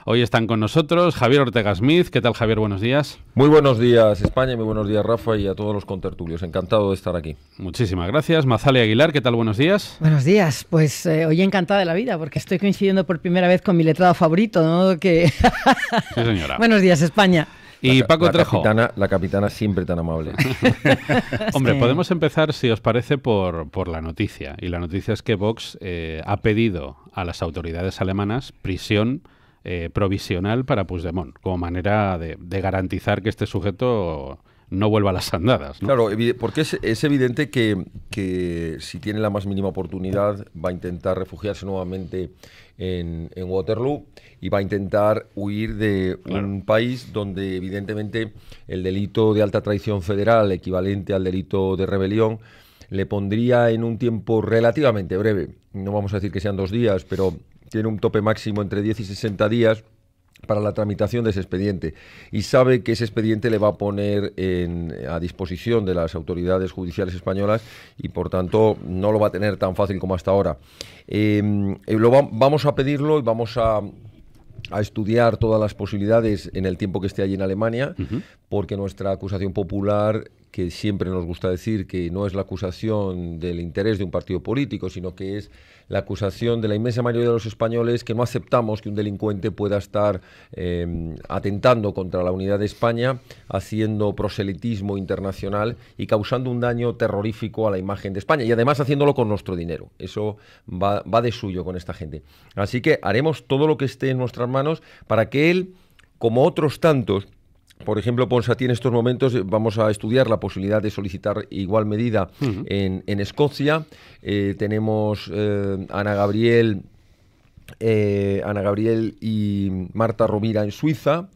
Hoy están con nosotros Javier Ortega Smith. ¿Qué tal, Javier? Buenos días. Muy buenos días, España, muy buenos días, Rafa, y a todos los contertulios. Encantado de estar aquí. Muchísimas gracias. Mazali Aguilar, ¿qué tal? Buenos días. Buenos días. Pues hoy encantada de la vida, porque estoy coincidiendo por primera vez con mi letrado favorito, ¿no? Que... Sí, señora. Buenos días, España. Y Paco Trejo. La capitana siempre tan amable. Hombre, Sí. podemos empezar, si os parece, por la noticia. Y la noticia es que Vox ha pedido a las autoridades alemanas prisión provisional para Puigdemont, como manera de garantizar que este sujeto no vuelva a las andadas, ¿no? Claro, porque es evidente que si tiene la más mínima oportunidad va a intentar refugiarse nuevamente en Waterloo y va a intentar huir de un país donde evidentemente el delito de alta traición federal, equivalente al delito de rebelión, le pondría en un tiempo relativamente breve, no vamos a decir que sean 2 días, pero tiene un tope máximo entre 10 y 60 días para la tramitación de ese expediente, y sabe que ese expediente le va a poner a disposición de las autoridades judiciales españolas y por tanto no lo va a tener tan fácil como hasta ahora. Vamos a pedirlo y vamos a estudiar todas las posibilidades en el tiempo que esté allí en Alemania, porque nuestra acusación popular, que siempre nos gusta decir que no es la acusación del interés de un partido político, sino que es la acusación de la inmensa mayoría de los españoles que no aceptamos que un delincuente pueda estar atentando contra la unidad de España, haciendo proselitismo internacional y causando un daño terrorífico a la imagen de España, y además haciéndolo con nuestro dinero. Eso va de suyo con esta gente. Así que haremos todo lo que esté en nuestras manos para que él, como otros tantos, por ejemplo, Ponsatí, en estos momentos vamos a estudiar la posibilidad de solicitar igual medida en Escocia. Tenemos Ana Gabriel y Marta Rovira en Suiza.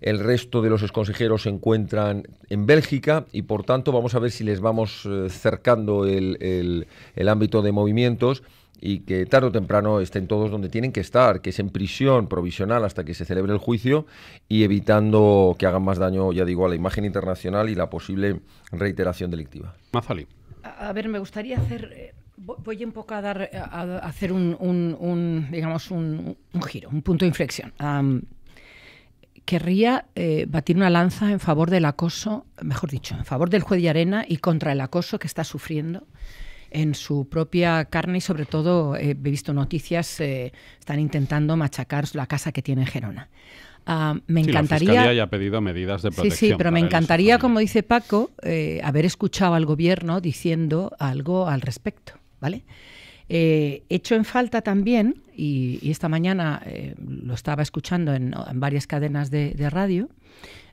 El resto de los exconsejeros se encuentran en Bélgica y, por tanto, vamos a ver si les vamos cercando el ámbito de movimientos y que tarde o temprano estén todos donde tienen que estar, que es en prisión provisional hasta que se celebre el juicio y evitando que hagan más daño, ya digo, a la imagen internacional y la posible reiteración delictiva. Mazali. A ver, me gustaría hacer... Voy un poco a hacer digamos, un giro, un punto de inflexión. Querría batir una lanza en favor del acoso, mejor dicho, en favor del juez Llarena y contra el acoso que está sufriendo en su propia carne, y sobre todo he visto noticias, están intentando machacar la casa que tiene en Gerona. Me encantaría... La Fiscalía ya ha pedido medidas de protección. Sí, pero me encantaría, como dice Paco, haber escuchado al gobierno diciendo algo al respecto, ¿vale? Hecho en falta también, y esta mañana lo estaba escuchando en varias cadenas de radio,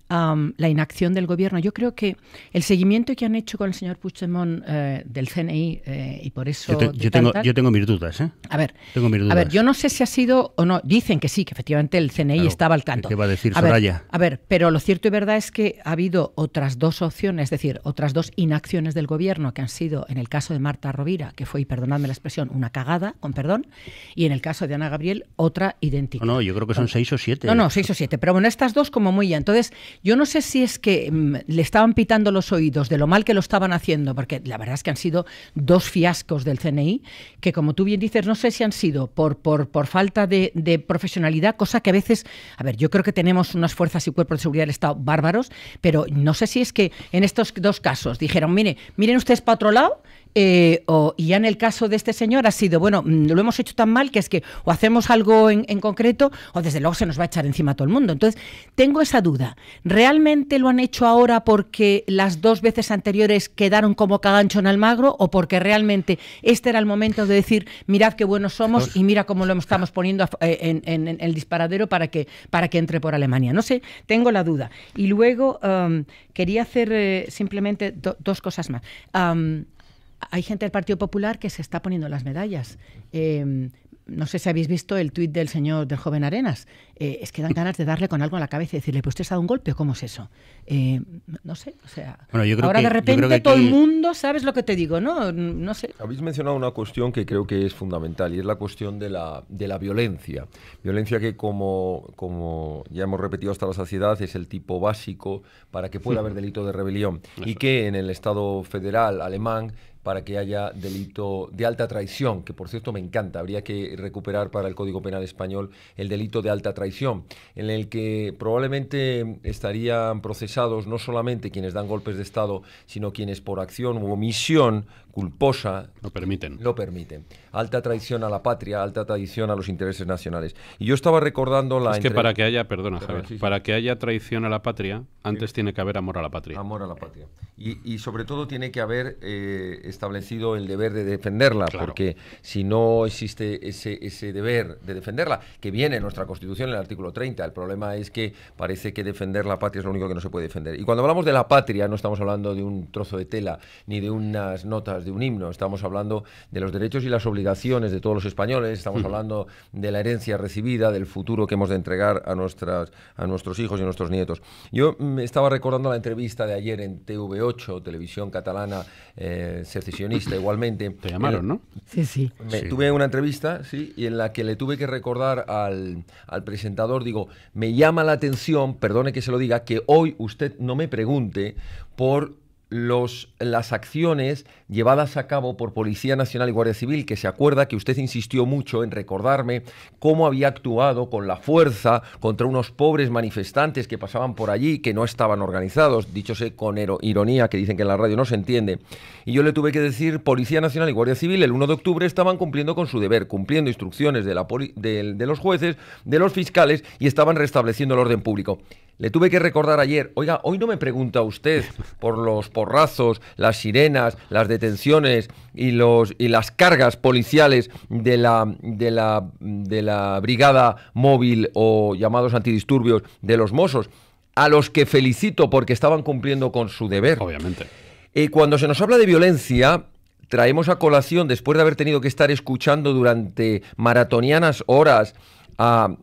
la inacción del gobierno. Yo creo que el seguimiento que han hecho con el señor Puigdemont del CNI y por eso... Yo tengo mis dudas, ¿eh? A ver, tengo mis dudas. A ver, yo no sé si ha sido o no. Dicen que sí, que efectivamente el CNI estaba al tanto. ¿Qué va a decir Soraya? A ver, pero lo cierto y verdad es que ha habido otras 2 opciones, es decir, otras 2 inacciones del gobierno que han sido, en el caso de Marta Rovira, que fue, y perdonadme la expresión, una cagada, con perdón, y en el caso de Ana Gabriel, otra idéntica. No, yo creo que son 6 o 7. No, 6 o 7, pero bueno, estas 2 como muy ya. Entonces, yo no sé si es que le estaban pitando los oídos de lo mal que lo estaban haciendo, porque la verdad es que han sido 2 fiascos del CNI, que como tú bien dices, no sé si han sido por falta de profesionalidad, cosa que a veces, a ver, yo creo que tenemos unas fuerzas y cuerpos de seguridad del Estado bárbaros, pero no sé si es que en estos 2 casos dijeron, miren ustedes para otro lado, y ya en el caso de este señor ha sido, bueno, lo hemos hecho tan mal que es que o hacemos algo en concreto o desde luego se nos va a echar encima a todo el mundo. Entonces, tengo esa duda. ¿Realmente lo han hecho ahora porque las 2 veces anteriores quedaron como cagancho en Almagro o porque realmente este era el momento de decir, mirad qué buenos somos y mira cómo lo estamos poniendo en el disparadero para que entre por Alemania? No sé, tengo la duda. Y luego quería hacer simplemente 2 cosas más. Hay gente del Partido Popular que se está poniendo las medallas. No sé si habéis visto el tuit del joven Arenas. Es que dan ganas de darle con algo en la cabeza y decirle, ¿pues usted se ha dado un golpe o cómo es eso? No sé, o sea... Bueno, yo creo ahora de repente todo el mundo, ¿sabes lo que te digo? No sé. Habéis mencionado una cuestión que creo que es fundamental y es la cuestión de la violencia. Violencia que, como ya hemos repetido hasta la saciedad, es el tipo básico para que pueda haber delito de rebelión y que en el Estado federal alemán para que haya delito de alta traición, que por cierto me encanta. Habría que recuperar para el Código Penal español el delito de alta traición, en el que probablemente estarían procesados no solamente quienes dan golpes de Estado, sino quienes por acción u omisión culposa lo permiten. Alta traición a la patria, alta traición a los intereses nacionales. Y yo estaba recordando la... Es que para que haya, perdona Javier, sí, sí. Para que haya traición a la patria, antes tiene que haber amor a la patria. Amor a la patria. Y sobre todo tiene que haber establecido el deber de defenderla, Claro. porque si no existe ese deber de defenderla, que viene en nuestra Constitución en el artículo 30, el problema es que parece que defender la patria es lo único que no se puede defender. Y cuando hablamos de la patria no estamos hablando de un trozo de tela, ni de unas notas de un himno, estamos hablando de los derechos y las obligaciones de todos los españoles, estamos hablando de la herencia recibida, del futuro que hemos de entregar a nuestros hijos y a nuestros nietos. Yo estaba recordando la entrevista de ayer en TV8, televisión catalana, secesionista igualmente. Te llamaron, ¿no? Sí, sí. Tuve una entrevista, sí, y en la que le tuve que recordar al presentador, digo, me llama la atención, perdone que se lo diga, que hoy usted no me pregunte por las acciones llevadas a cabo por Policía Nacional y Guardia Civil, que se acuerda que usted insistió mucho en recordarme cómo había actuado con la fuerza contra unos pobres manifestantes que pasaban por allí, que no estaban organizados, dichose con ironía, que dicen que en la radio no se entiende. Y yo le tuve que decir, Policía Nacional y Guardia Civil el 1 de octubre estaban cumpliendo con su deber, cumpliendo instrucciones de los jueces, de los fiscales, y estaban restableciendo el orden público. Le tuve que recordar ayer, oiga, hoy no me pregunta usted por los porrazos, las sirenas, las detenciones y las cargas policiales de la brigada móvil o llamados antidisturbios de los Mossos, a los que felicito porque estaban cumpliendo con su deber. Obviamente. Cuando se nos habla de violencia, traemos a colación, después de haber tenido que estar escuchando durante maratonianas horas a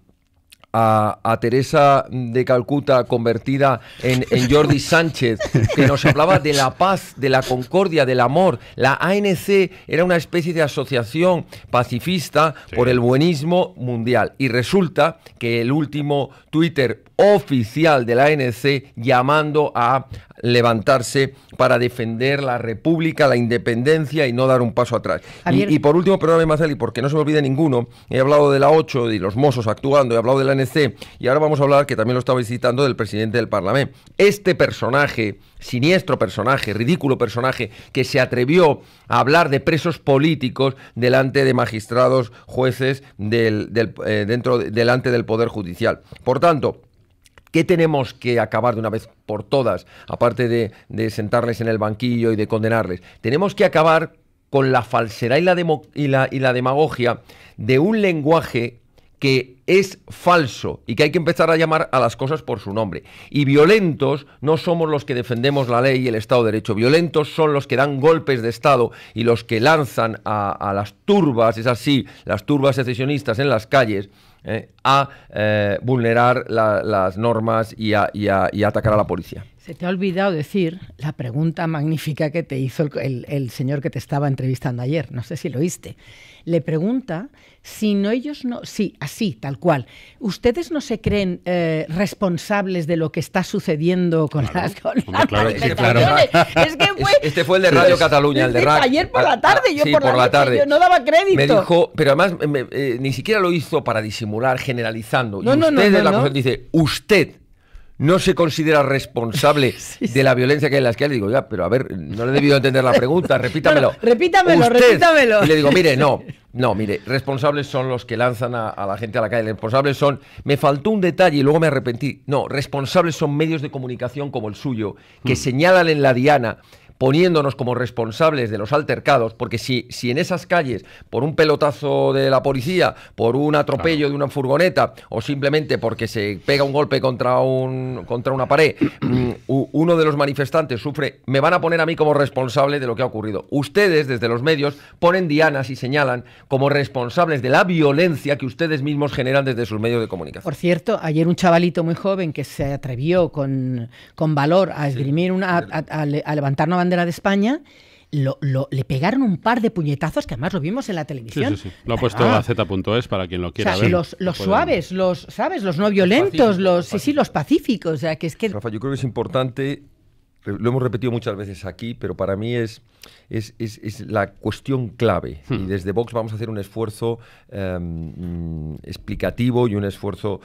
Teresa de Calcuta convertida en Jordi Sánchez, que nos hablaba de la paz, de la concordia, del amor. La ANC era una especie de asociación pacifista por el buenismo mundial. Y resulta que el último Twitter oficial de la ANC llamando a levantarse para defender la república, la independencia y no dar un paso atrás. Y por último, perdóname Marceli, porque no se me olvide ninguno, he hablado de la 8 y los Mossos actuando, he hablado de la ANC y ahora vamos a hablar, que también lo estaba citando, del presidente del Parlamento. Este personaje, siniestro personaje, ridículo personaje, que se atrevió a hablar de presos políticos delante de magistrados, jueces, delante del Poder Judicial. Por tanto, ¿qué tenemos que acabar de una vez por todas, aparte de sentarles en el banquillo y de condenarles? Tenemos que acabar con la falsedad y la demagogia de un lenguaje que es falso y que hay que empezar a llamar a las cosas por su nombre. Y violentos no somos los que defendemos la ley y el Estado de Derecho. Violentos son los que dan golpes de Estado y los que lanzan a las turbas, es así, las turbas secesionistas en las calles, a vulnerar las normas y a atacar a la policía. Se te ha olvidado decir la pregunta magnífica que te hizo el señor que te estaba entrevistando ayer. No sé si lo oíste. Le pregunta si no ellos no... Sí, así, tal cual. ¿Ustedes no se creen responsables de lo que está sucediendo con las manifestaciones? Es que fue... Este fue el de Radio Cataluña, el de RAC. Ayer por la tarde, yo sí, por la tarde. Yo no daba crédito. Me dijo, pero además ni siquiera lo hizo para disimular, generalizando. Dice, usted no se considera responsable de la violencia que hay en las calles. Digo, ya, pero a ver, no le he debido entender la pregunta, repítamelo. Repítamelo. Y le digo, mire, responsables son los que lanzan a la gente a la calle, responsables son... Me faltó un detalle y luego me arrepentí. No, responsables son medios de comunicación como el suyo, que señalan en la diana, poniéndonos como responsables de los altercados, porque si en esas calles, por un pelotazo de la policía, por un atropello de una furgoneta, o simplemente porque se pega un golpe contra una pared, uno de los manifestantes sufre, me van a poner a mí como responsable de lo que ha ocurrido. Ustedes, desde los medios, ponen dianas y señalan como responsables de la violencia que ustedes mismos generan desde sus medios de comunicación. Por cierto, ayer un chavalito muy joven que se atrevió con valor a esgrimir a levantar una bandera de España, le pegaron un par de puñetazos que además lo vimos en la televisión. Sí. Lo ha puesto Gaceta.es para quien lo quiera ver. Los suaves, ¿sabes? Los no violentos, los pacíficos. O sea, que es que... Rafa, yo creo que es importante lo hemos repetido muchas veces aquí, pero para mí es la cuestión clave. Y desde Vox vamos a hacer un esfuerzo explicativo y un esfuerzo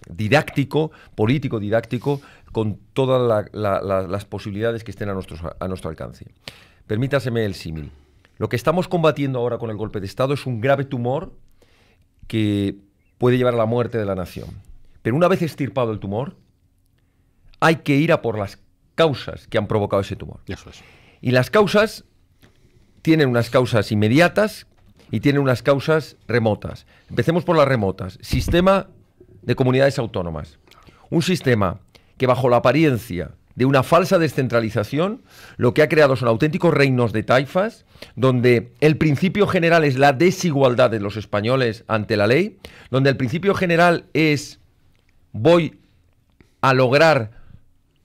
didáctico, político didáctico, con todas las posibilidades que estén a nuestro alcance. Permítaseme el símil. Lo que estamos combatiendo ahora con el golpe de Estado es un grave tumor que puede llevar a la muerte de la nación. Pero una vez extirpado el tumor, hay que ir a por las causas que han provocado ese tumor. Eso es. Y las causas tienen unas causas inmediatas y tienen unas causas remotas. Empecemos por las remotas. Sistema de comunidades autónomas. Un sistema que bajo la apariencia de una falsa descentralización, lo que ha creado son auténticos reinos de taifas, donde el principio general es la desigualdad de los españoles ante la ley, donde el principio general es voy a lograr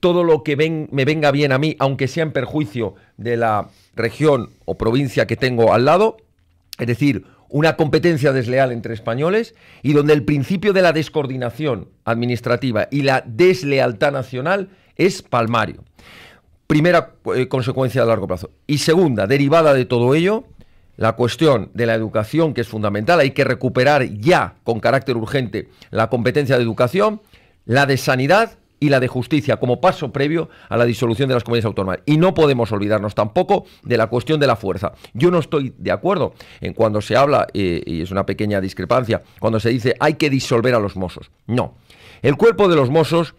todo lo que me venga bien a mí, aunque sea en perjuicio de la región o provincia que tengo al lado, es decir, una competencia desleal entre españoles, y donde el principio de la descoordinación administrativa y la deslealtad nacional es palmario. Primera consecuencia a largo plazo. Y segunda, derivada de todo ello, la cuestión de la educación, que es fundamental. Hay que recuperar ya, con carácter urgente, la competencia de educación, la de sanidad y la de justicia, como paso previo a la disolución de las comunidades autónomas. Y no podemos olvidarnos tampoco de la cuestión de la fuerza. Yo no estoy de acuerdo en cuando se habla, y es una pequeña discrepancia, cuando se dice hay que disolver a los Mossos. No. El cuerpo de los Mossos,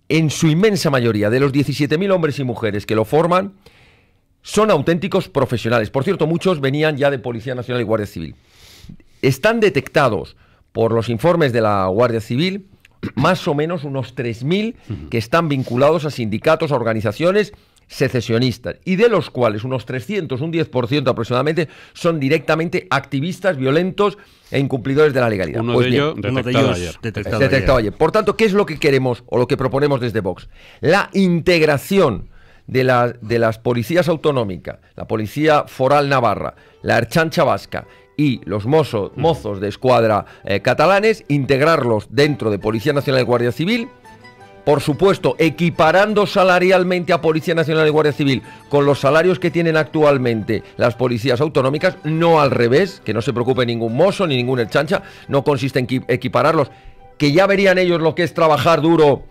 en su inmensa mayoría, de los 17.000 hombres y mujeres que lo forman, son auténticos profesionales. Por cierto, muchos venían ya de Policía Nacional y Guardia Civil. Están detectados por los informes de la Guardia Civil más o menos unos 3.000 que están vinculados a sindicatos, a organizaciones secesionistas, y de los cuales unos 300, un 10% aproximadamente, son directamente activistas violentos e incumplidores de la legalidad. Uno de ellos detectado ayer. Por tanto, ¿qué es lo que queremos o lo que proponemos desde Vox? La integración de las policías autonómicas, la Policía Foral Navarra, la Ertzaintza Vasca y los mozos de escuadra catalanes, integrarlos dentro de Policía Nacional y Guardia Civil, por supuesto, equiparando salarialmente a Policía Nacional y Guardia Civil con los salarios que tienen actualmente las policías autonómicas, no al revés, que no se preocupe ningún mozo ni ningún ertzaintza, no consiste en equipararlos, que ya verían ellos lo que es trabajar duro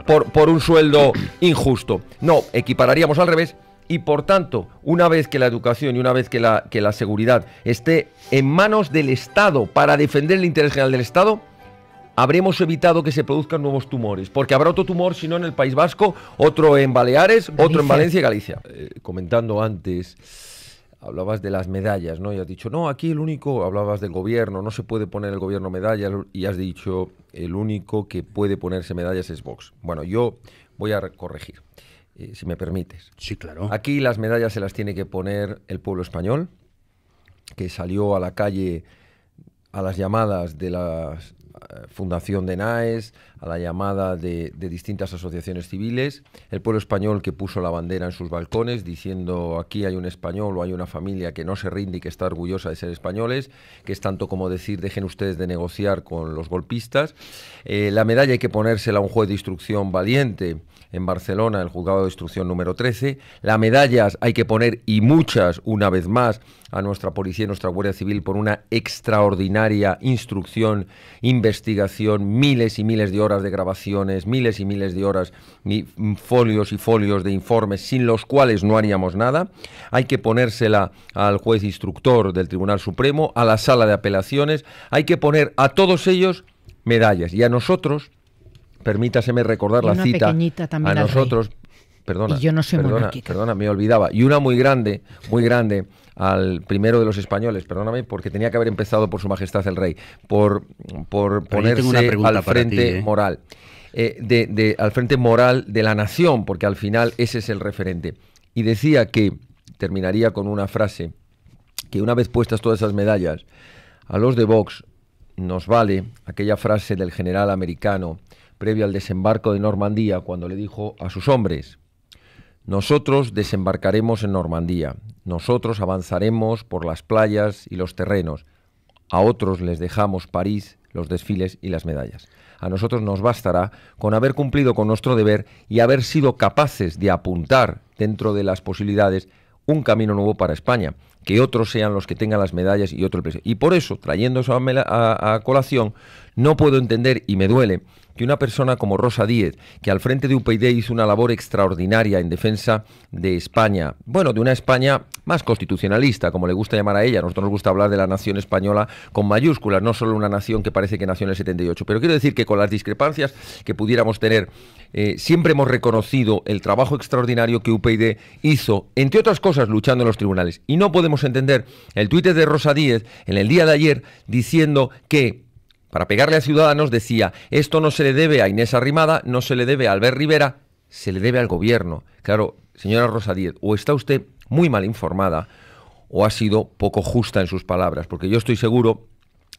por un sueldo injusto. No, equipararíamos al revés. Y por tanto, una vez que la educación y una vez que la seguridad esté en manos del Estado para defender el interés general del Estado, habremos evitado que se produzcan nuevos tumores, porque habrá otro tumor, si no en el País Vasco, otro en Baleares, otro en Valencia y Galicia. Comentando antes, hablabas de las medallas, ¿no? Y has dicho, no, aquí el único, hablabas del gobierno, no se puede poner el gobierno medallas, y has dicho, el único que puede ponerse medallas es Vox. Bueno, yo voy a corregir. Si me permites. Sí, claro. Aquí las medallas se las tiene que poner el pueblo español, que salió a la calle a las llamadas de la Fundación de Naes, a la llamada de distintas asociaciones civiles, el pueblo español que puso la bandera en sus balcones diciendo aquí hay un español o hay una familia que no se rinde y que está orgullosa de ser españoles, que es tanto como decir dejen ustedes de negociar con los golpistas. La medalla hay que ponérsela a un juez de instrucción valiente en Barcelona, el juzgado de instrucción número 13. Las medallas hay que poner, y muchas, una vez más, a nuestra policía y nuestra Guardia Civil por una extraordinaria instrucción, investigación, miles y miles de horas de grabaciones, miles y miles de horas y folios de informes sin los cuales no haríamos nada. Hay que ponérsela al juez instructor del Tribunal Supremo, a la Sala de Apelaciones. Hay que poner a todos ellos medallas, y a nosotros, permítaseme recordar la cita, a nosotros, perdona, y yo no soy monárquica. Perdona, me olvidaba, y una muy grande, al primero de los españoles, perdóname, porque tenía que haber empezado por Su Majestad el Rey, por ponerse al frente moral, al frente moral de la nación, porque al final ese es el referente. Y decía que, terminaría con una frase, que una vez puestas todas esas medallas, a los de Vox nos vale aquella frase del general americano previo al desembarco de Normandía, cuando le dijo a sus hombres: nosotros desembarcaremos en Normandía, nosotros avanzaremos por las playas y los terrenos, a otros les dejamos París, los desfiles y las medallas. A nosotros nos bastará con haber cumplido con nuestro deber y haber sido capaces de apuntar dentro de las posibilidades un camino nuevo para España, que otros sean los que tengan las medallas y otro el precio. Y por eso, trayendo eso a colación, no puedo entender, y me duele, que una persona como Rosa Díez, que al frente de UPyD hizo una labor extraordinaria en defensa de España, bueno, de una España más constitucionalista, como le gusta llamar a ella. A nosotros nos gusta hablar de la nación española con mayúsculas, no solo una nación que parece que nació en el 78. Pero quiero decir que con las discrepancias que pudiéramos tener, siempre hemos reconocido el trabajo extraordinario que UPyD hizo, entre otras cosas, luchando en los tribunales. Y no podemos entender el tuit de Rosa Díez en el día de ayer diciendo que, para pegarle a Ciudadanos, decía, esto no se le debe a Inés Arrimada, no se le debe a Albert Rivera, se le debe al gobierno. Claro, señora Rosa Díez, o está usted muy mal informada o ha sido poco justa en sus palabras, porque yo estoy seguro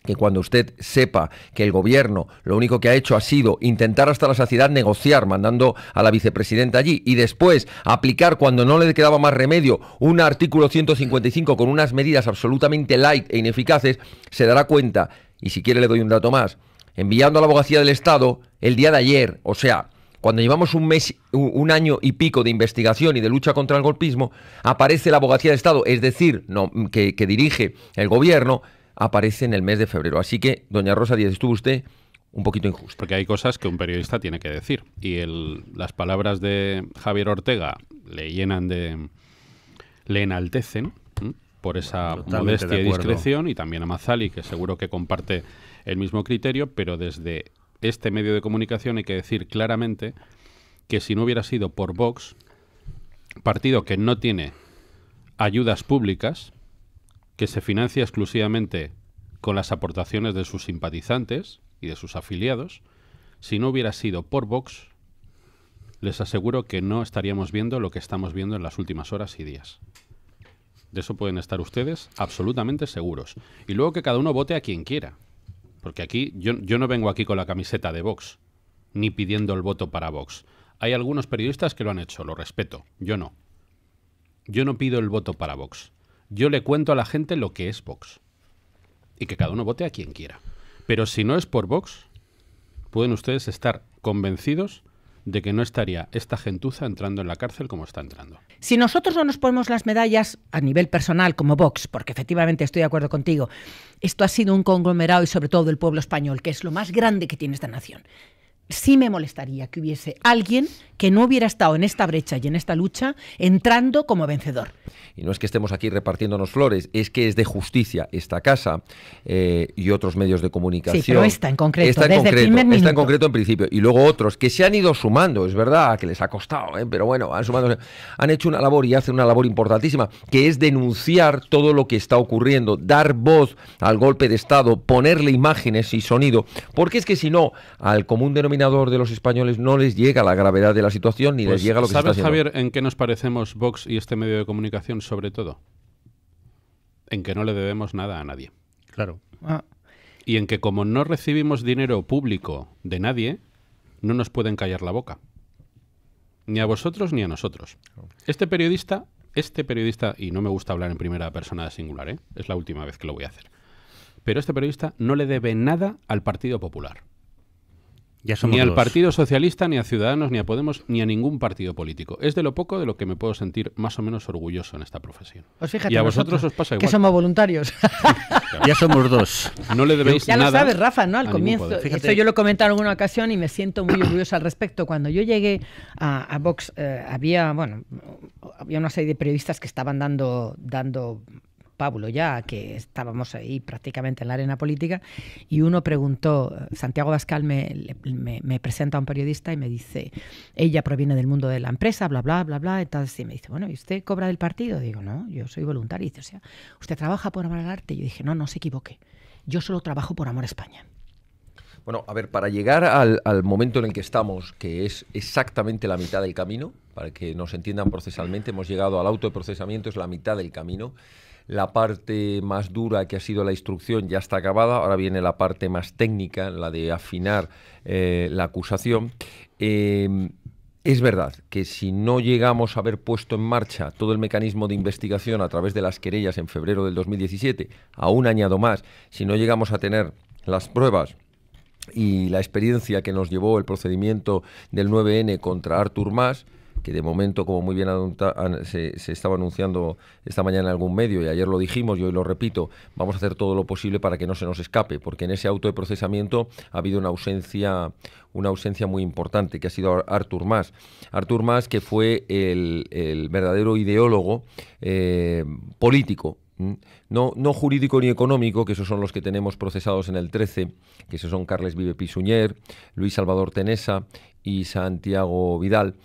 que cuando usted sepa que el gobierno lo único que ha hecho ha sido intentar hasta la saciedad negociar, mandando a la vicepresidenta allí, y después aplicar, cuando no le quedaba más remedio, un artículo 155 con unas medidas absolutamente light e ineficaces, se dará cuenta. Y si quiere le doy un dato más, enviando a la Abogacía del Estado el día de ayer, o sea, cuando llevamos un año y pico de investigación y de lucha contra el golpismo, aparece la Abogacía del Estado, es decir, que dirige el gobierno, aparece en el mes de febrero. Así que, doña Rosa Díez, estuvo usted un poquito injusta. Porque hay cosas que un periodista tiene que decir. Y las palabras de Javier Ortega le enaltecen, por esa modestia y discreción, y también a Mazzali, que seguro que comparte el mismo criterio, pero desde este medio de comunicación hay que decir claramente que si no hubiera sido por Vox, partido que no tiene ayudas públicas, que se financia exclusivamente con las aportaciones de sus simpatizantes y de sus afiliados, si no hubiera sido por Vox, les aseguro que no estaríamos viendo lo que estamos viendo en las últimas horas y días. De eso pueden estar ustedes absolutamente seguros. Y luego que cada uno vote a quien quiera. Porque aquí yo no vengo aquí con la camiseta de Vox, ni pidiendo el voto para Vox. Hay algunos periodistas que lo han hecho, lo respeto. Yo no. Yo no pido el voto para Vox. Yo le cuento a la gente lo que es Vox. Y que cada uno vote a quien quiera. Pero si no es por Vox, pueden ustedes estar convencidos de que no estaría esta gentuza entrando en la cárcel como está entrando. Si nosotros no nos ponemos las medallas a nivel personal como Vox, porque efectivamente estoy de acuerdo contigo, esto ha sido un conglomerado y sobre todo del pueblo español, que es lo más grande que tiene esta nación. Sí me molestaría que hubiese alguien que no hubiera estado en esta brecha y en esta lucha entrando como vencedor. Y no es que estemos aquí repartiéndonos flores, es que es de justicia esta casa y otros medios de comunicación. Sí, pero esta en concreto, Está en concreto en principio. Y luego otros que se han ido sumando, es verdad que les ha costado, pero bueno, han hecho una labor y hacen una labor importantísima, que es denunciar todo lo que está ocurriendo, dar voz al golpe de Estado, ponerle imágenes y sonido, porque es que si no, al común denominador de los españoles no les llega la gravedad de la situación ni les llega lo que se está haciendo. ¿Sabes, Javier, en qué nos parecemos Vox y este medio de comunicación sobre todo? En que no le debemos nada a nadie. Claro. Y en que como no recibimos dinero público de nadie, no nos pueden callar la boca. Ni a vosotros ni a nosotros. Este periodista, y no me gusta hablar en primera persona de singular, es la última vez que lo voy a hacer, pero este periodista no le debe nada al Partido Popular. Ni al Partido Socialista, ni a Ciudadanos, ni a Podemos, ni a ningún partido político. Es de lo poco de lo que me puedo sentir más o menos orgulloso en esta profesión. Pues fíjate, y a vosotros os pasa igual. Que somos voluntarios. Claro. Ya somos dos. No le debéis ya nada. Ya lo sabes, Rafa, ¿no? Al comienzo. Esto yo lo he comentado en alguna ocasión y me siento muy orgullosa al respecto. Cuando yo llegué a Vox, había una serie de periodistas que estaban dando Pablo ya, que estábamos ahí prácticamente en la arena política, y uno preguntó, Santiago Bascal me presenta a un periodista y me dice, ella proviene del mundo de la empresa, bla, bla, bla, bla, entonces y me dice, bueno, ¿y usted cobra del partido? Digo, no, yo soy voluntario. Y dice, o sea, ¿usted trabaja por amor al arte? Y yo dije, no se equivoque, yo solo trabajo por amor a España. Bueno, a ver, para llegar al momento en el que estamos, que es exactamente la mitad del camino, para que nos entiendan procesalmente, hemos llegado al auto de procesamiento, es la mitad del camino. La parte más dura, que ha sido la instrucción, ya está acabada. Ahora viene la parte más técnica, la de afinar la acusación. Es verdad que si no llegamos a haber puesto en marcha todo el mecanismo de investigación a través de las querellas en febrero del 2017, aún añado más, si no llegamos a tener las pruebas y la experiencia que nos llevó el procedimiento del 9N contra Artur Mas, que de momento, como muy bien se estaba anunciando esta mañana en algún medio, y ayer lo dijimos y hoy lo repito, vamos a hacer todo lo posible para que no se nos escape, porque en ese auto de procesamiento ha habido una ausencia muy importante, que ha sido Artur Mas. Artur Mas, que fue el verdadero ideólogo político, no jurídico ni económico, que esos son los que tenemos procesados en el 13, que esos son Carles Vive Pisunyer, Luis Salvador Tenesa y Santiago Vidal.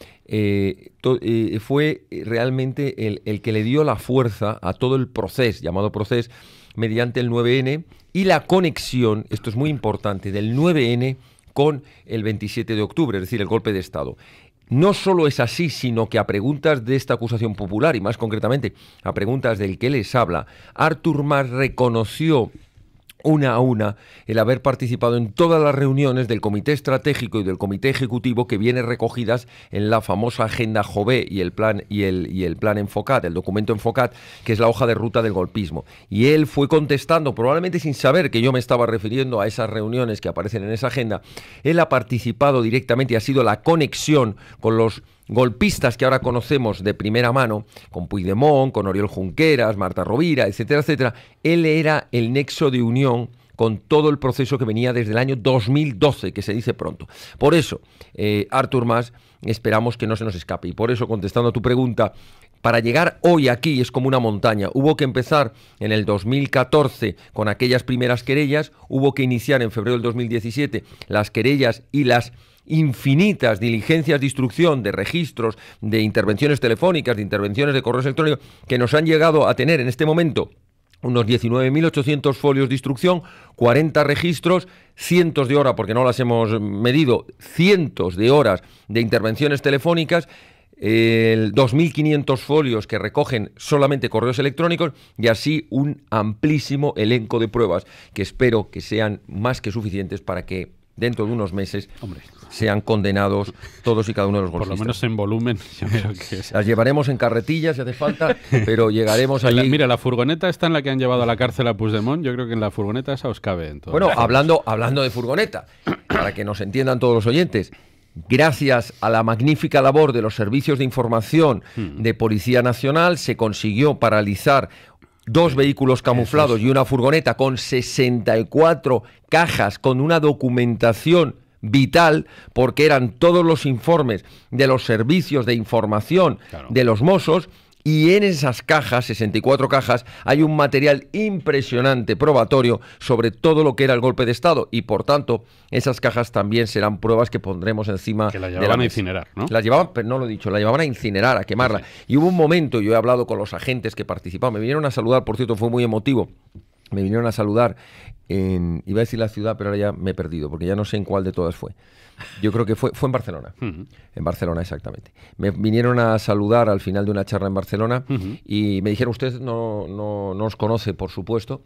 Fue realmente el que le dio la fuerza a todo el proceso, llamado proceso, mediante el 9N y la conexión, esto es muy importante, del 9N con el 27 de octubre, es decir, el golpe de Estado. No solo es así, sino que a preguntas de esta acusación popular, y más concretamente a preguntas del que les habla, Artur Mas reconoció una a una el haber participado en todas las reuniones del Comité Estratégico y del Comité Ejecutivo que vienen recogidas en la famosa Agenda Jové y el plan Enfocat, el documento Enfocat, que es la hoja de ruta del golpismo. Y él fue contestando, probablemente sin saber que yo me estaba refiriendo a esas reuniones que aparecen en esa agenda. Él ha participado directamente y ha sido la conexión con los golpistas que ahora conocemos de primera mano, con Puigdemont, con Oriol Junqueras, Marta Rovira, etcétera, etcétera. Él era el nexo de unión con todo el proceso que venía desde el año 2012, que se dice pronto. Por eso, Artur Mas, esperamos que no se nos escape. Y por eso, contestando a tu pregunta, para llegar hoy aquí es como una montaña. Hubo que empezar en el 2014 con aquellas primeras querellas, hubo que iniciar en febrero del 2017 las querellas y las infinitas diligencias de instrucción, de registros, de intervenciones telefónicas, de intervenciones de correos electrónicos, que nos han llegado a tener en este momento unos 19.800 folios de instrucción, 40 registros, cientos de horas, porque no las hemos medido, cientos de horas de intervenciones telefónicas, 2.500 folios que recogen solamente correos electrónicos y así un amplísimo elenco de pruebas que espero que sean más que suficientes para que dentro de unos meses sean condenados todos y cada uno de los golpistas. Por lo menos en volumen, yo creo que las llevaremos en carretillas si hace falta, pero llegaremos allí. Mira, la furgoneta está en la que han llevado a la cárcel a Puigdemont, yo creo que en la furgoneta esa os cabe. En todo. Bueno, hablando de furgoneta, para que nos entiendan todos los oyentes, gracias a la magnífica labor de los servicios de información de Policía Nacional, se consiguió paralizar 2 vehículos camuflados y una furgoneta con 64 cajas con una documentación vital, porque eran todos los informes de los servicios de información de los Mossos, y en esas cajas, 64 cajas, hay un material impresionante probatorio sobre todo lo que era el golpe de Estado, y por tanto esas cajas también serán pruebas que pondremos encima que la de la llevaban a mesa. incinerar, ¿no? La llevaban, pero no lo he dicho, la llevaban a incinerar, a quemarla. Sí. Y hubo un momento, yo he hablado con los agentes que participaban, me vinieron a saludar, por cierto, fue muy emotivo, me vinieron a saludar iba a decir la ciudad, pero ahora ya me he perdido, porque ya no sé en cuál de todas fue. Yo creo que fue en Barcelona. En Barcelona, exactamente. Me vinieron a saludar al final de una charla en Barcelona y me dijeron, usted no nos conoce, por supuesto,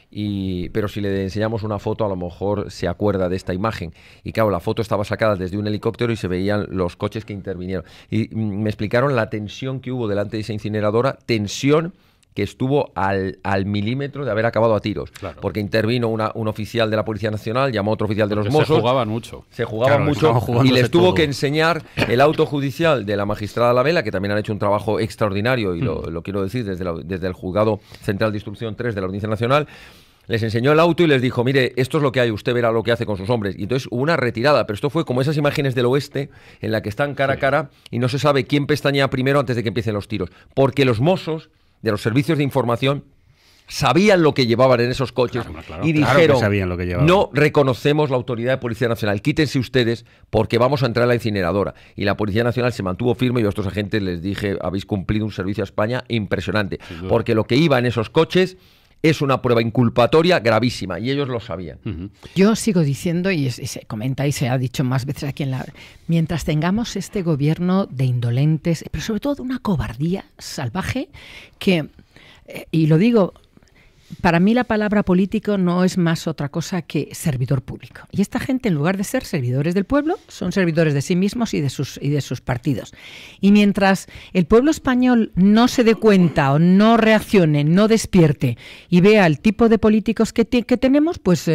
pero si le enseñamos una foto a lo mejor se acuerda de esta imagen. Y claro, la foto estaba sacada desde un helicóptero y se veían los coches que intervinieron. Y me explicaron la tensión que hubo delante de esa incineradora, tensión que estuvo al milímetro de haber acabado a tiros. Claro. Porque intervino un oficial de la Policía Nacional, llamó a otro oficial de los Mossos. Se jugaban mucho. Se jugaban mucho y les tuvo que enseñar el auto judicial de la magistrada Lavela, que también han hecho un trabajo extraordinario, y lo quiero decir desde el Juzgado Central de Instrucción 3 de la Audiencia Nacional. Les enseñó el auto y les dijo, mire, esto es lo que hay, usted verá lo que hace con sus hombres. Y entonces hubo una retirada, pero esto fue como esas imágenes del oeste en la que están cara a cara y no se sabe quién pestañea primero antes de que empiecen los tiros. Porque los Mossos de los servicios de información sabían lo que llevaban en esos coches y dijeron, no reconocemos la autoridad de Policía Nacional, quítense ustedes porque vamos a entrar a la incineradora. Y la Policía Nacional se mantuvo firme y yo a estos agentes les dije, habéis cumplido un servicio a España impresionante, porque lo que iba en esos coches es una prueba inculpatoria gravísima y ellos lo sabían. Yo sigo diciendo, y se comenta y se ha dicho más veces aquí mientras tengamos este gobierno de indolentes, pero sobre todo de una cobardía salvaje que, y lo digo, para mí la palabra político no es más otra cosa que servidor público. Y esta gente, en lugar de ser servidores del pueblo, son servidores de sí mismos y de sus partidos. Y mientras el pueblo español no se dé cuenta o no reaccione, no despierte y vea el tipo de políticos que tenemos, pues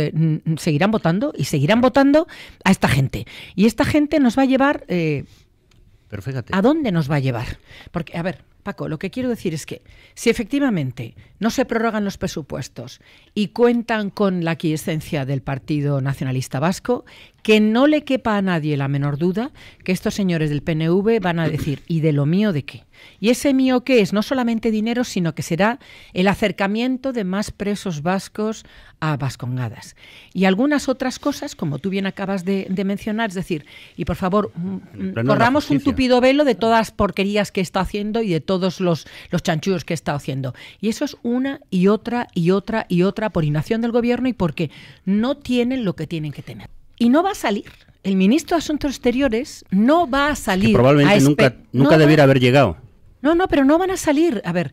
seguirán votando y seguirán votando a esta gente. Y esta gente nos va a llevar... Pero fíjate. ¿A dónde nos va a llevar? Porque, a ver, Paco, lo que quiero decir es que si efectivamente no se prorrogan los presupuestos y cuentan con la aquiescencia del Partido Nacionalista Vasco, que no le quepa a nadie la menor duda que estos señores del PNV van a decir, ¿y de lo mío de qué? Y ese mío qué es no solamente dinero, sino que será el acercamiento de más presos vascos a Vascongadas. Y algunas otras cosas, como tú bien acabas de mencionar, es decir, y por favor, corramos un tupido velo de todas las porquerías que está haciendo y de todos los chanchullos que está haciendo. Y eso es una y otra y otra y otra por inacción del gobierno y porque no tienen lo que tienen que tener. Y no va a salir. El ministro de Asuntos Exteriores no va a salir. Que probablemente nunca debiera haber llegado. No, pero no van a salir. A ver,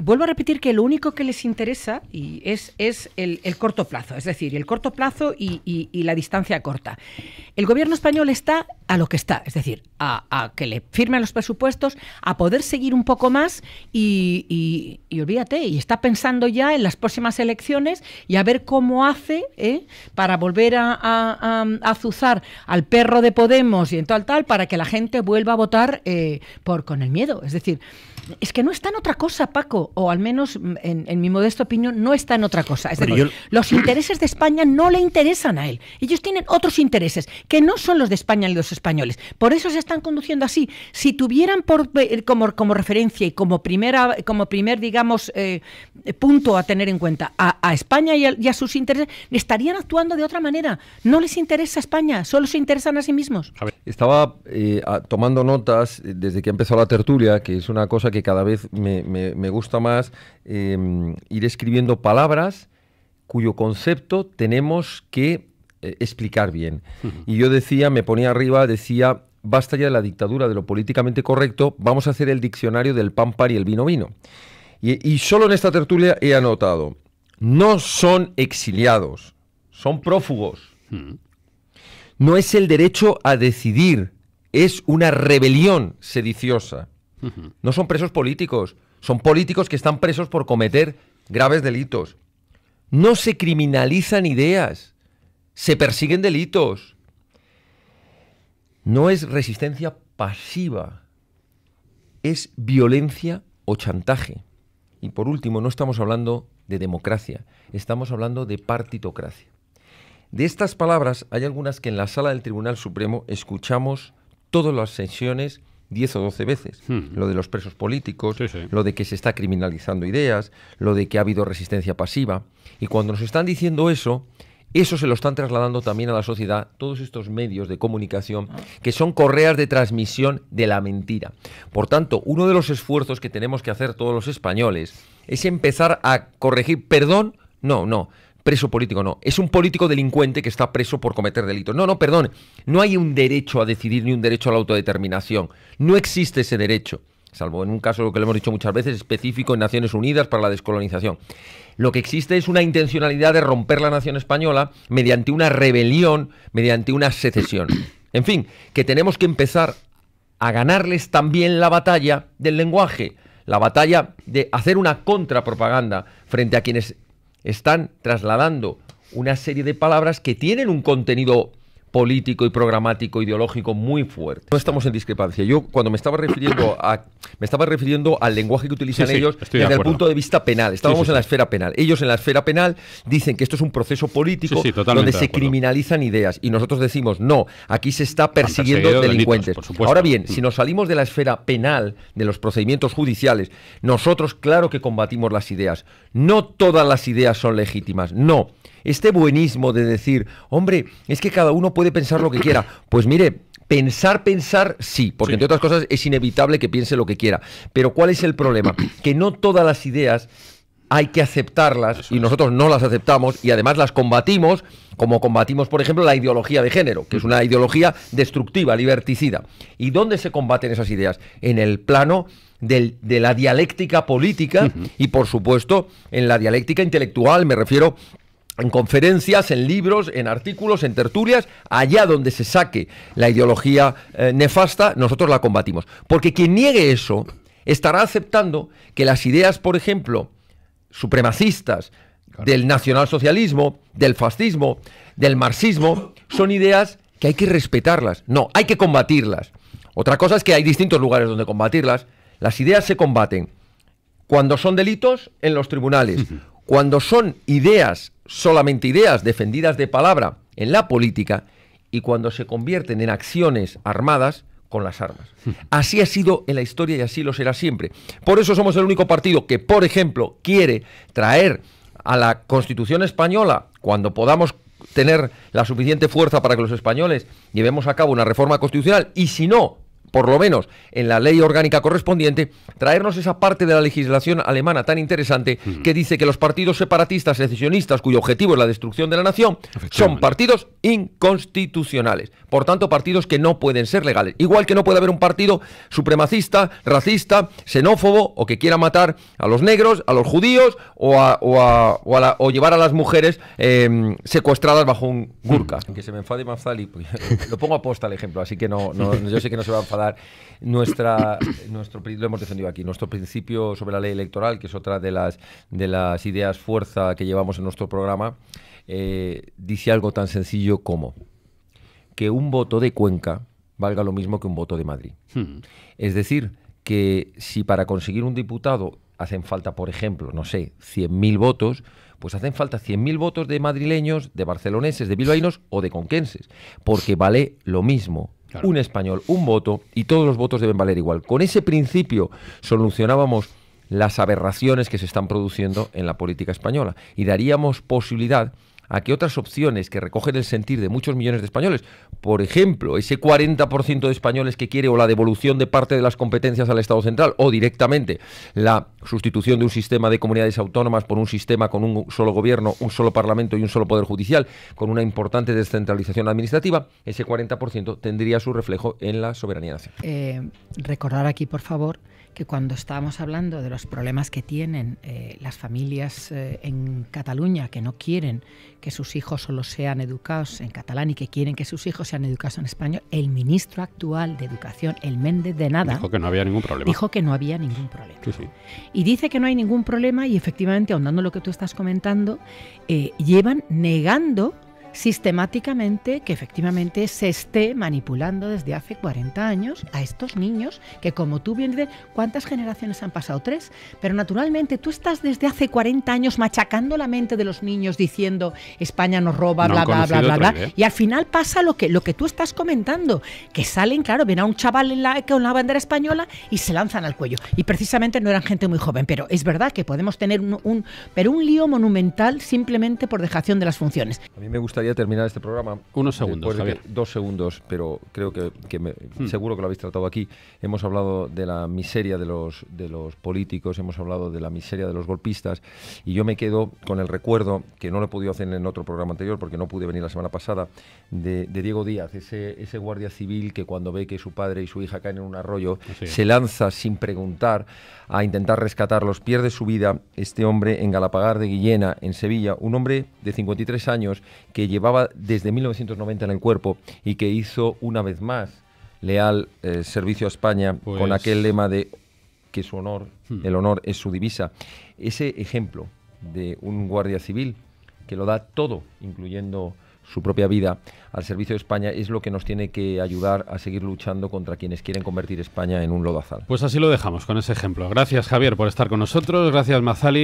vuelvo a repetir que lo único que les interesa es el corto plazo, es decir, el corto plazo y la distancia corta. El gobierno español está a lo que está, es decir, a que le firmen los presupuestos, a poder seguir un poco más y olvídate, y está pensando ya en las próximas elecciones y a ver cómo hace para volver a azuzar al perro de Podemos y en tal, para que la gente vuelva a votar con el miedo. Es decir, es que no está en otra cosa, Paco, o al menos en mi modesta opinión no está en otra cosa. Es decir, los intereses de España no le interesan a él. Ellos tienen otros intereses que no son los de España ni los españoles. Por eso se están conduciendo así. Si tuvieran como referencia y como primer digamos, punto a tener en cuenta a España y a sus intereses, estarían actuando de otra manera. No les interesa España, solo se interesan a sí mismos. Estaba tomando notas desde que empezó la tertulia, que es una cosa que cada vez me gusta más, ir escribiendo palabras cuyo concepto tenemos que explicar bien. Y yo me ponía arriba, decía, basta ya de la dictadura de lo políticamente correcto, vamos a hacer el diccionario del pan y el vino vino. Y solo en esta tertulia he anotado, no son exiliados, son prófugos. No es el derecho a decidir, es una rebelión sediciosa. No son presos políticos, son políticos que están presos por cometer graves delitos. No se criminalizan ideas, se persiguen delitos. No es resistencia pasiva, es violencia o chantaje. Y por último, no estamos hablando de democracia, estamos hablando de partitocracia. De estas palabras hay algunas que en la sala del Tribunal Supremo escuchamos todas las sesiones 10 o 12 veces. Lo de los presos políticos, lo de que se está criminalizando ideas, lo de que ha habido resistencia pasiva. Y cuando nos están diciendo eso se lo están trasladando también a la sociedad, todos estos medios de comunicación que son correas de transmisión de la mentira. Por tanto, uno de los esfuerzos que tenemos que hacer todos los españoles es empezar a corregir, perdón, no, preso político no, es un político delincuente que está preso por cometer delitos. No, perdón, no hay un derecho a decidir ni un derecho a la autodeterminación, no existe ese derecho, salvo en un caso, lo que le hemos dicho muchas veces, específico en Naciones Unidas para la descolonización. Lo que existe es una intencionalidad de romper la nación española mediante una rebelión, mediante una secesión. En fin, que tenemos que empezar a ganarles también la batalla del lenguaje, la batalla de hacer una contrapropaganda frente a quienes están trasladando una serie de palabras que tienen un contenido político y programático ideológico muy fuerte. No estamos en discrepancia. Yo cuando me estaba refiriendo al lenguaje que utilizan ellos desde el punto de vista penal. Estábamos en la esfera penal. Ellos en la esfera penal dicen que esto es un proceso político donde se criminalizan ideas y nosotros decimos no, aquí se está persiguiendo delincuentes. Ahora bien, si nos salimos de la esfera penal, de los procedimientos judiciales, nosotros claro que combatimos las ideas. No todas las ideas son legítimas, no. Este buenismo de decir, hombre, es que cada uno puede pensar lo que quiera. Pues mire, pensar sí, porque entre otras cosas es inevitable que piense lo que quiera. Pero ¿cuál es el problema? Que no todas las ideas hay que aceptarlas y nosotros no las aceptamos y además las combatimos, como combatimos, por ejemplo, la ideología de género, que es una ideología destructiva, liberticida. ¿Y dónde se combaten esas ideas? En el plano de la dialéctica política y, por supuesto, en la dialéctica intelectual, me refiero en conferencias, en libros, en artículos, en tertulias, allá donde se saque la ideología nefasta, nosotros la combatimos. Porque quien niegue eso estará aceptando que las ideas, por ejemplo, supremacistas del nacionalsocialismo, del fascismo, del marxismo, son ideas que hay que respetarlas. No, hay que combatirlas. Otra cosa es que hay distintos lugares donde combatirlas. Las ideas se combaten cuando son delitos en los tribunales, cuando son ideas, solamente ideas defendidas de palabra en la política y cuando se convierten en acciones armadas con las armas. Así ha sido en la historia y así lo será siempre. Por eso somos el único partido que, por ejemplo, quiere traer a la Constitución española, cuando podamos tener la suficiente fuerza para que los españoles llevemos a cabo una reforma constitucional, y si no, por lo menos en la ley orgánica correspondiente, traernos esa parte de la legislación alemana tan interesante que dice que los partidos separatistas secesionistas, cuyo objetivo es la destrucción de la nación, son partidos inconstitucionales. Por tanto, partidos que no pueden ser legales. Igual que no puede haber un partido supremacista, racista, xenófobo o que quiera matar a los negros, a los judíos o llevar a las mujeres secuestradas bajo un burka. Que se me enfade Mazzali, pues, lo pongo a posta el ejemplo, así que yo sé que no se va a enfadar. Lo hemos defendido aquí, nuestro principio sobre la ley electoral, que es otra de las ideas fuerza que llevamos en nuestro programa, dice algo tan sencillo como que un voto de Cuenca valga lo mismo que un voto de Madrid. Es decir, que si para conseguir un diputado hacen falta, por ejemplo, no sé, 100.000 votos, pues hacen falta 100.000 votos de madrileños, de barceloneses, de bilbaínos o de conquenses, porque vale lo mismo. Claro. Un español, un voto, y todos los votos deben valer igual. Con ese principio solucionábamos las aberraciones que se están produciendo en la política española y daríamos posibilidad a que otras opciones que recogen el sentir de muchos millones de españoles, por ejemplo, ese 40% de españoles que quiere o la devolución de parte de las competencias al Estado central o directamente la sustitución de un sistema de comunidades autónomas por un sistema con un solo gobierno, un solo parlamento y un solo poder judicial, con una importante descentralización administrativa, ese 40% tendría su reflejo en la soberanía nacional. Recordar aquí, por favor, que cuando estábamos hablando de los problemas que tienen las familias en Cataluña, que no quieren que sus hijos solo sean educados en catalán y que quieren que sus hijos sean educados en español, el ministro actual de Educación, el Méndez de Nada, dijo que no había ningún problema. Dijo que no había ningún problema. Sí, sí. Y dice que no hay ningún problema y efectivamente, ahondando en lo que tú estás comentando, llevan negando sistemáticamente que efectivamente se esté manipulando desde hace 40 años a estos niños que, como tú bien dices, ¿cuántas generaciones han pasado? 3. Pero naturalmente tú estás desde hace 40 años machacando la mente de los niños diciendo España nos roba, bla, bla, bla, bla, bla, y al final pasa lo que tú estás comentando, que salen, claro, ven a un chaval con la bandera española y se lanzan al cuello. Y precisamente no eran gente muy joven, pero es verdad que podemos tener un lío monumental simplemente por dejación de las funciones. A mí me gustaría terminar este programa. Unos segundos, Javier. 2 segundos, pero creo que seguro que lo habéis tratado aquí. Hemos hablado de la miseria de los políticos, hemos hablado de la miseria de los golpistas, y yo me quedo con el recuerdo, que no lo he podido hacer en otro programa anterior porque no pude venir la semana pasada, de Diego Díaz, ese guardia civil que cuando ve que su padre y su hija caen en un arroyo, se lanza sin preguntar a intentar rescatarlos, pierde su vida. Este hombre en Galapagar de Guillena, en Sevilla, un hombre de 53 años que llevaba desde 1990 en el cuerpo y que hizo una vez más leal servicio a España, con aquel lema de que su honor, el honor es su divisa. Ese ejemplo de un guardia civil que lo da todo, incluyendo su propia vida, al servicio de España, es lo que nos tiene que ayudar a seguir luchando contra quienes quieren convertir España en un lodazal. Pues así lo dejamos, con ese ejemplo. Gracias, Javier, por estar con nosotros. Gracias, Mazzali.